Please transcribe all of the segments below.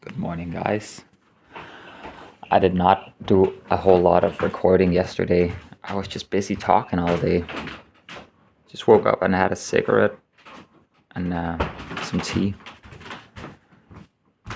Good morning, guys. I did not do a whole lot of recording yesterday. I was just busy talking all day. Just woke up and had a cigarette and some tea.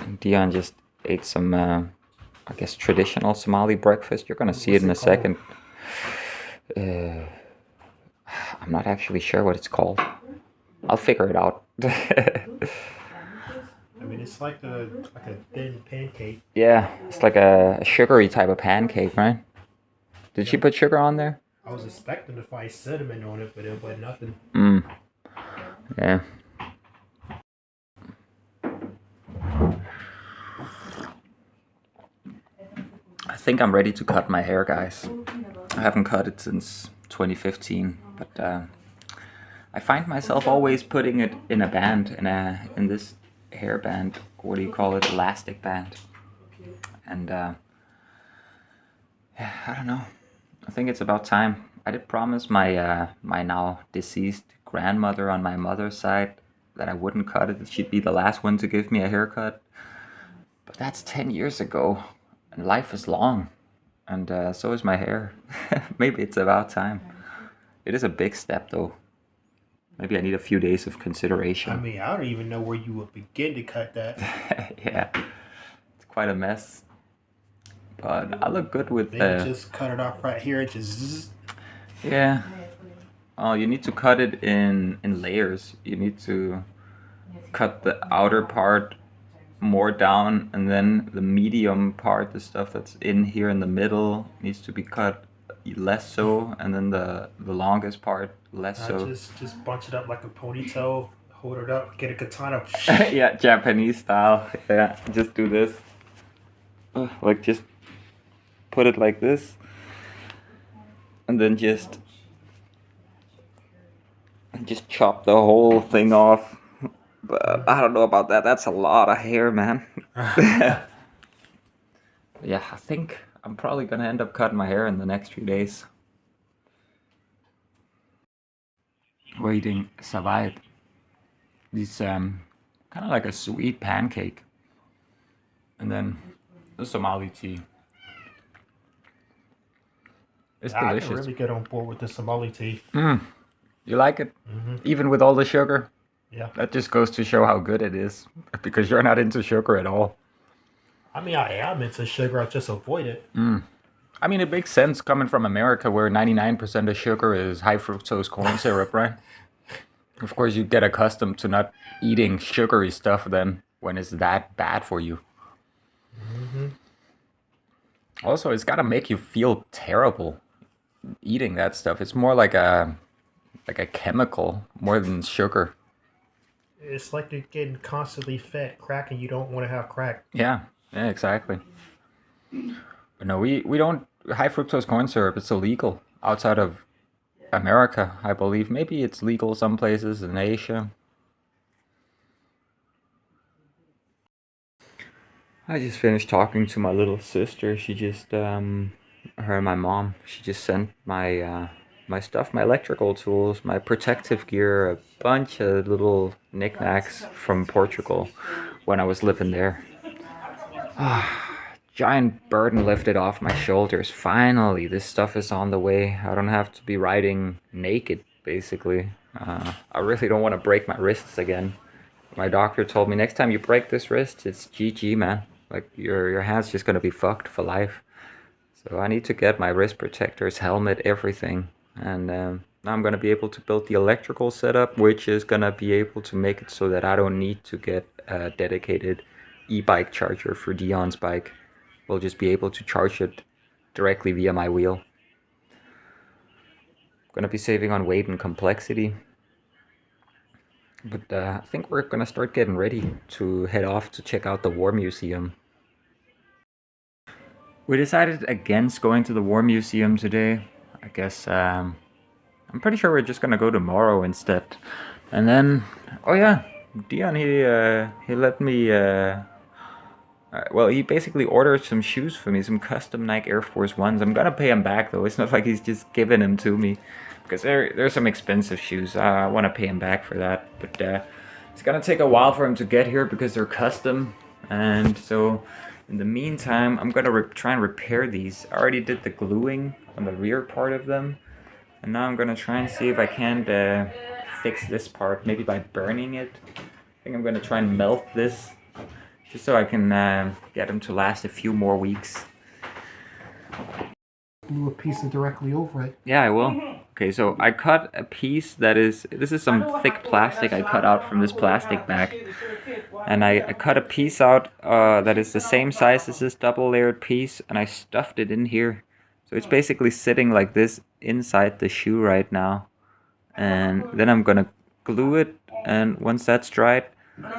And Dion just ate some, I guess, traditional Somali breakfast. You're gonna see it in a second. I'm not actually sure what it's called. I'll figure it out. I mean, it's like a thin pancake. Yeah, it's like a sugary type of pancake, right? Did she Yep. put sugar on there? I was expecting to find cinnamon on it, but it was nothing. Yeah. I think I'm ready to cut my hair, guys. I haven't cut it since 2015, but I find myself always putting it in a band, in this hair band. What do you call it? Elastic band. And yeah, I don't know. I think it's about time. I did promise my now deceased grandmother on my mother's side that I wouldn't cut it. That she'd be the last one to give me a haircut. But that's 10 years ago, and life is long, and so is my hair. Maybe it's about time. It is a big step, though. Maybe I need a few days of I consideration. mean, I don't even know where you would begin to cut that. Yeah, it's quite a mess. But I look good with Then you just cut it off right here and just zzz. yeah. Oh, you need to cut it in layers. You need to cut the outer part more down, and then the medium part, the stuff that's in here in the middle, needs to be cut less so, and then the longest part less I so. just bunch it up like a ponytail, hold it up, get a katana. Yeah, Japanese style. Yeah, just do this. Like just put it like this, and then just chop the whole thing off. But I don't know about that. That's a lot of hair, man. Yeah, I think I'm probably gonna end up cutting my hair in the next few days. We're eating savait. These kind of like a sweet pancake, and then the Somali tea. It's I can delicious. really get on board with the Somali tea. You like it, Hmm. even with all the sugar. Yeah. That just goes to show how good it is, because you're not into sugar at all. I mean, I am into sugar. I just avoid it. I mean, it makes sense coming from America, where 99% of sugar is high fructose corn syrup, right? Of course, you get accustomed to not eating sugary stuff then when it's that bad for you. Hmm. Also, it's gotta make you feel terrible eating that stuff. It's more like a chemical more than sugar. It's like you're getting constantly fed crack and you don't want to have crack. Yeah, yeah, exactly. But no, we don't high fructose corn syrup. It's illegal outside of America, I believe. Maybe it's legal some places in Asia. I just finished talking to my little sister. She just her and my mom. She just sent my stuff, my electrical tools, my protective gear, a bunch of little knickknacks from Portugal when I was living there. Giant burden lifted off my shoulders. Finally, this stuff is on the way. I don't have to be riding naked, basically. I really don't want to break my wrists again. My doctor told me next time you break this wrist, it's GG, man. Like your hand's just gonna be fucked for life. So I need to get my wrist protectors, helmet, everything, and now I'm gonna be able to build the electrical setup, which is gonna be able to make it so that I don't need to get a dedicated e-bike charger for Dion's bike. We'll just be able to charge it directly via my wheel. Gonna be saving on weight and complexity. But I think we're gonna start getting ready to head off to check out the War Museum. We decided against going to the War Museum today. I guess I'm pretty sure we're just gonna go tomorrow instead. And then, oh yeah, Dion he let me well, he basically ordered some shoes for me, some custom Nike Air Force Ones. I'm gonna pay him back though. It's not like he's just giving them to me, because they're some expensive shoes. I want to pay him back for that, but it's gonna take a while for him to get here because they're custom. And so in the meantime, I'm gonna try and repair these. I already did the gluing on the rear part of them, and now I'm gonna try and see if I can fix this part, maybe by burning it. I think I'm gonna try and melt this, just so I can get them to last a few more weeks. Glue a piece directly over it. Yeah, I will. Okay, so I cut a piece this is some thick plastic I cut out from this plastic bag. And I cut a piece out that is the same size as this double layered piece, and I stuffed it in here. So it's basically sitting like this inside the shoe right now. And then I'm gonna glue it, and once that's dried,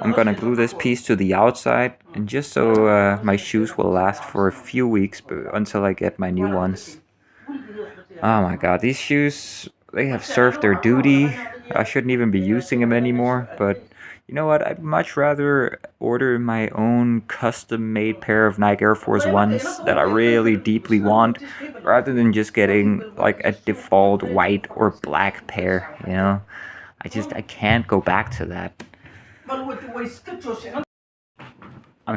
I'm gonna glue this piece to the outside, and just so my shoes will last for a few weeks until I get my new ones. Oh my god, these shoes, they have served their duty. I shouldn't even be using them anymore, but you know what? I'd much rather order my own custom-made pair of Nike Air Force Ones that I really deeply want, rather than just getting like a default white or black pair, you know? I can't go back to that. I'm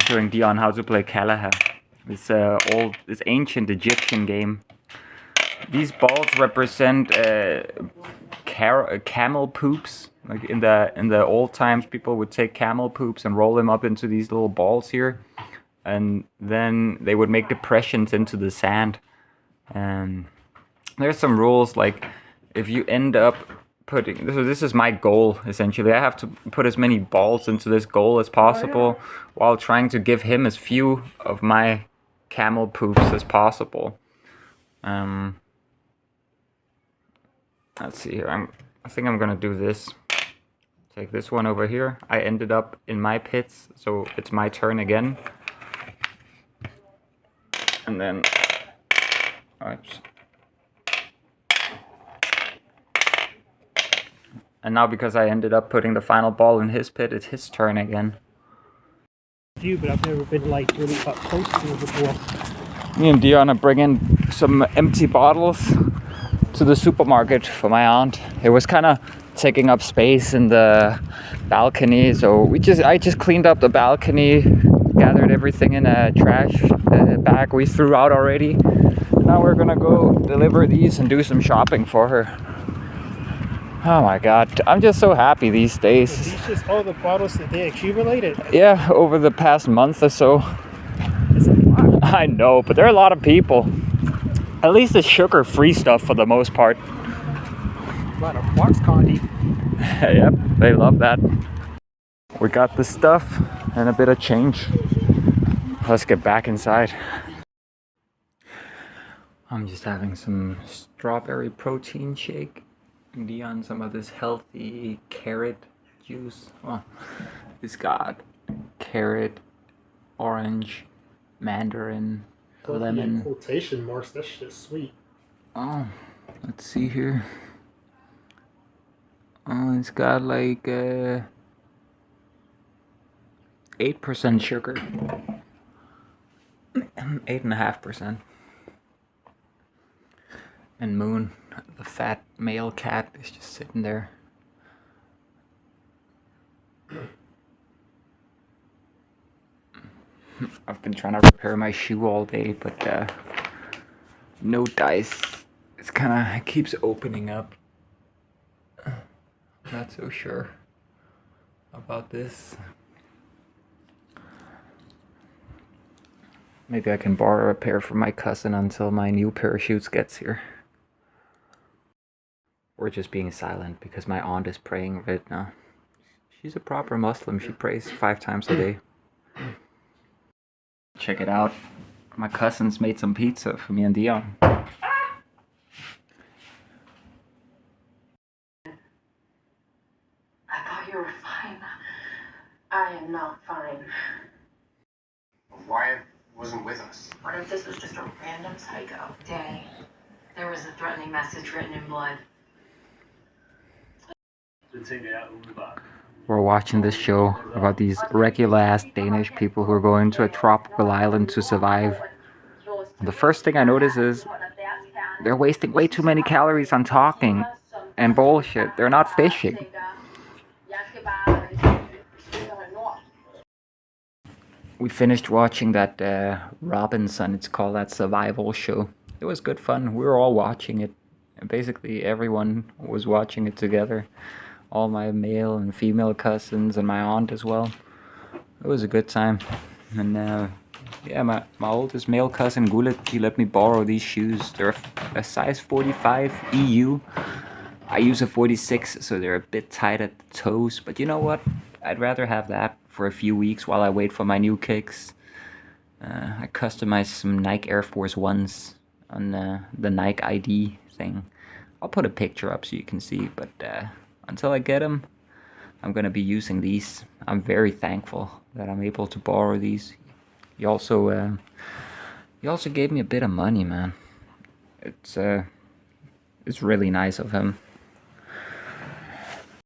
showing Dion how to play Calaha. This ancient Egyptian game. These balls represent camel poops. Like in the old times, people would take camel poops and roll them up into these little balls here, and then they would make depressions into the sand. And there's some rules, like if you end up putting, so this is my goal essentially. I have to put as many balls into this goal as possible, while trying to give him as few of my camel poops as possible. Let's see here. I think I'm gonna do this. Take this one over here. I ended up in my pits, so it's my turn again. And then, oops. And now because I ended up putting the final ball in his pit, it's his turn again. But I've never been like really up close to it before. Me and Dion are bringing some empty bottles to the supermarket for my aunt. It was kind of taking up space in the balcony, so I just cleaned up the balcony, gathered everything in a trash bag we threw out already. And now we're gonna go deliver these and do some shopping for her. Oh my god, I'm just so happy these days. Are these just all the bottles that they accumulated? Yeah, over the past month or so. It's a lot. I know, but there are a lot of people. At least it's sugar-free stuff for the most part. A lot of fox candy. Yep, they love that. We got the stuff and a bit of change. Let's get back inside. I'm just having some strawberry protein shake. Dion some of this healthy carrot juice. Well, it's got carrot, orange, mandarin, lemon. Quotation marks. That shit's sweet. Oh, let's see here. Oh, it's got like 8% sugar. 8.5%. And Moon, the fat male cat, is just sitting there. I've been trying to repair my shoe all day, but no dice. It keeps opening up. Not so sure about this. Maybe I can borrow a pair from my cousin until my new pair of shoes gets here. Or just being silent because my aunt is praying right now. She's a proper Muslim. She prays 5 times a day. Check it out. My cousins made some pizza for me and Dion. I thought you were fine. I am not fine. Wyatt wasn't with us. What if this was just a random psycho day? There was a threatening message written in blood. We're watching this show about these regular ass Danish people who are going to a tropical island to survive. And the first thing I notice is they're wasting way too many calories on talking and bullshit. They're not fishing. we finished watching that Robinson. It's called, that survival show. It was good fun. We were all watching it. And basically, everyone was watching it together. All my male and female cousins and my aunt as well. It was a good time. And yeah, my oldest male cousin Gulet, he let me borrow these shoes. They're a size 45 EU. I use a 46, so they're a bit tight at the toes. But you know what? I'd rather have that for a few weeks while I wait for my new kicks. I customized some Nike Air Force Ones on the Nike ID thing. I'll put a picture up so you can see, but until I get them, I'm gonna be using these. I'm very thankful that I'm able to borrow these. He also gave me a bit of money, man. It's really nice of him.